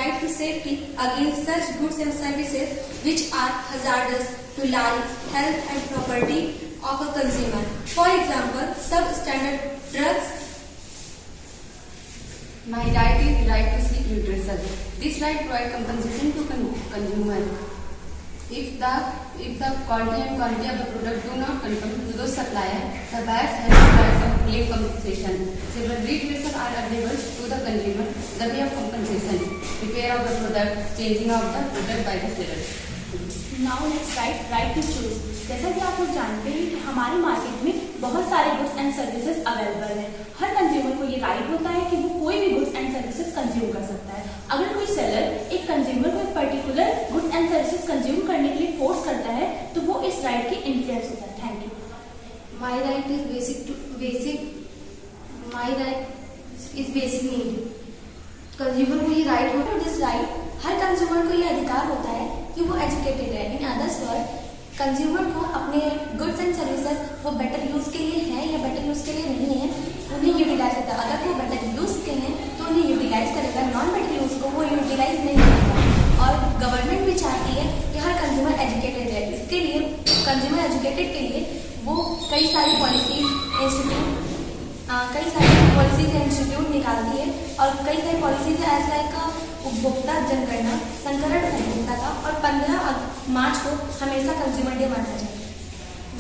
right to safety against such goods and services which are hazardous to life, health and property of a consumer. For example, substandard drugs. My right is right to seek redressal. This right provides compensation to consumer. If the quantity and quality of the product do not conform to the supplier, the buyer has the right to claim compensation. Several redressals are available to the consumer. The way of compensation: repair of the product, changing of the product by the seller. Now next right to choose. जैसा कि आप लोग जानते हैं कि हमारे market में बहुत सारे गुड्स एंड सर्विसेज अवेलेबल हैं। हर कंज्यूमर को ये राइट होता है कि वो कोई भी गुड्स एंड सर्विसेज कंज्यूम कर सकता है। अगर कोई सेलर एक कंज्यूमर को एक particular goods and services consume करने के लिए फोर्स करता है तो वो इस राइट के इन्फ्लुएंस होता है। Thank you. My right is basic need. Consumer को ये राइट होता है। दिस राइट हर कंज्यूमर को ये अधिकार होता है कि वो एजुकेटेड है। इन अदर्स वर्ड, कंज्यूमर को अपने गुड्स एंड सर्विसेज वो बेटर यूज के लिए है या बेटर यूज के लिए नहीं है, उन्हें यूटिलाइज करता है। अगर वो बेटर यूज के हैं तो उन्हें यूटिलाइज करेगा, नॉन बेटर यूज को वो यूटिलाइज नहीं करेगा। और गवर्नमेंट भी चाहती है कि हर कंज्यूमर एजुकेटेड है। इसके लिए कंज्यूमर एजुकेटेड के लिए वो कई सारी पॉलिसीज इंस्टीट्यूट निकालती है और कई सारी पॉलिसीज एज लाइक उपभोक्ता जनगणना, संकरण उपभोक्ता का, और 15 मार्च को हमेशा कंज्यूमर डे मनाया जाए।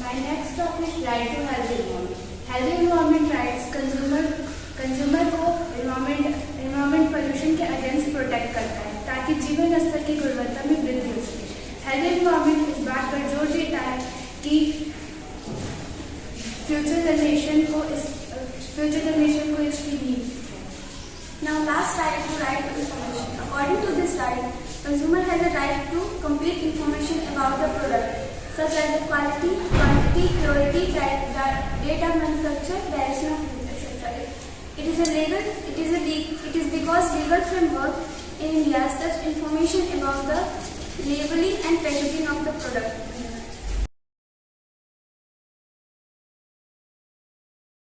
My next topic, right to healthy environment. Healthy environment rights consumer को environment pollution के अगेंस्ट प्रोटेक्ट करता है ताकि जीवन स्तर की गुणवत्ता में वृद्धि हो सके। हेल्दी एनवायरमेंट इस बात पर जोर देता है कि फ्यूचर जनरेशन को इसकी need. Now last right to information. According to this right, consumer has a right to complete information about the product, such as the quality, quantity, purity, date of manufacture, direction of use, etc. It is because legal framework in India such information about the labeling and packaging of the product.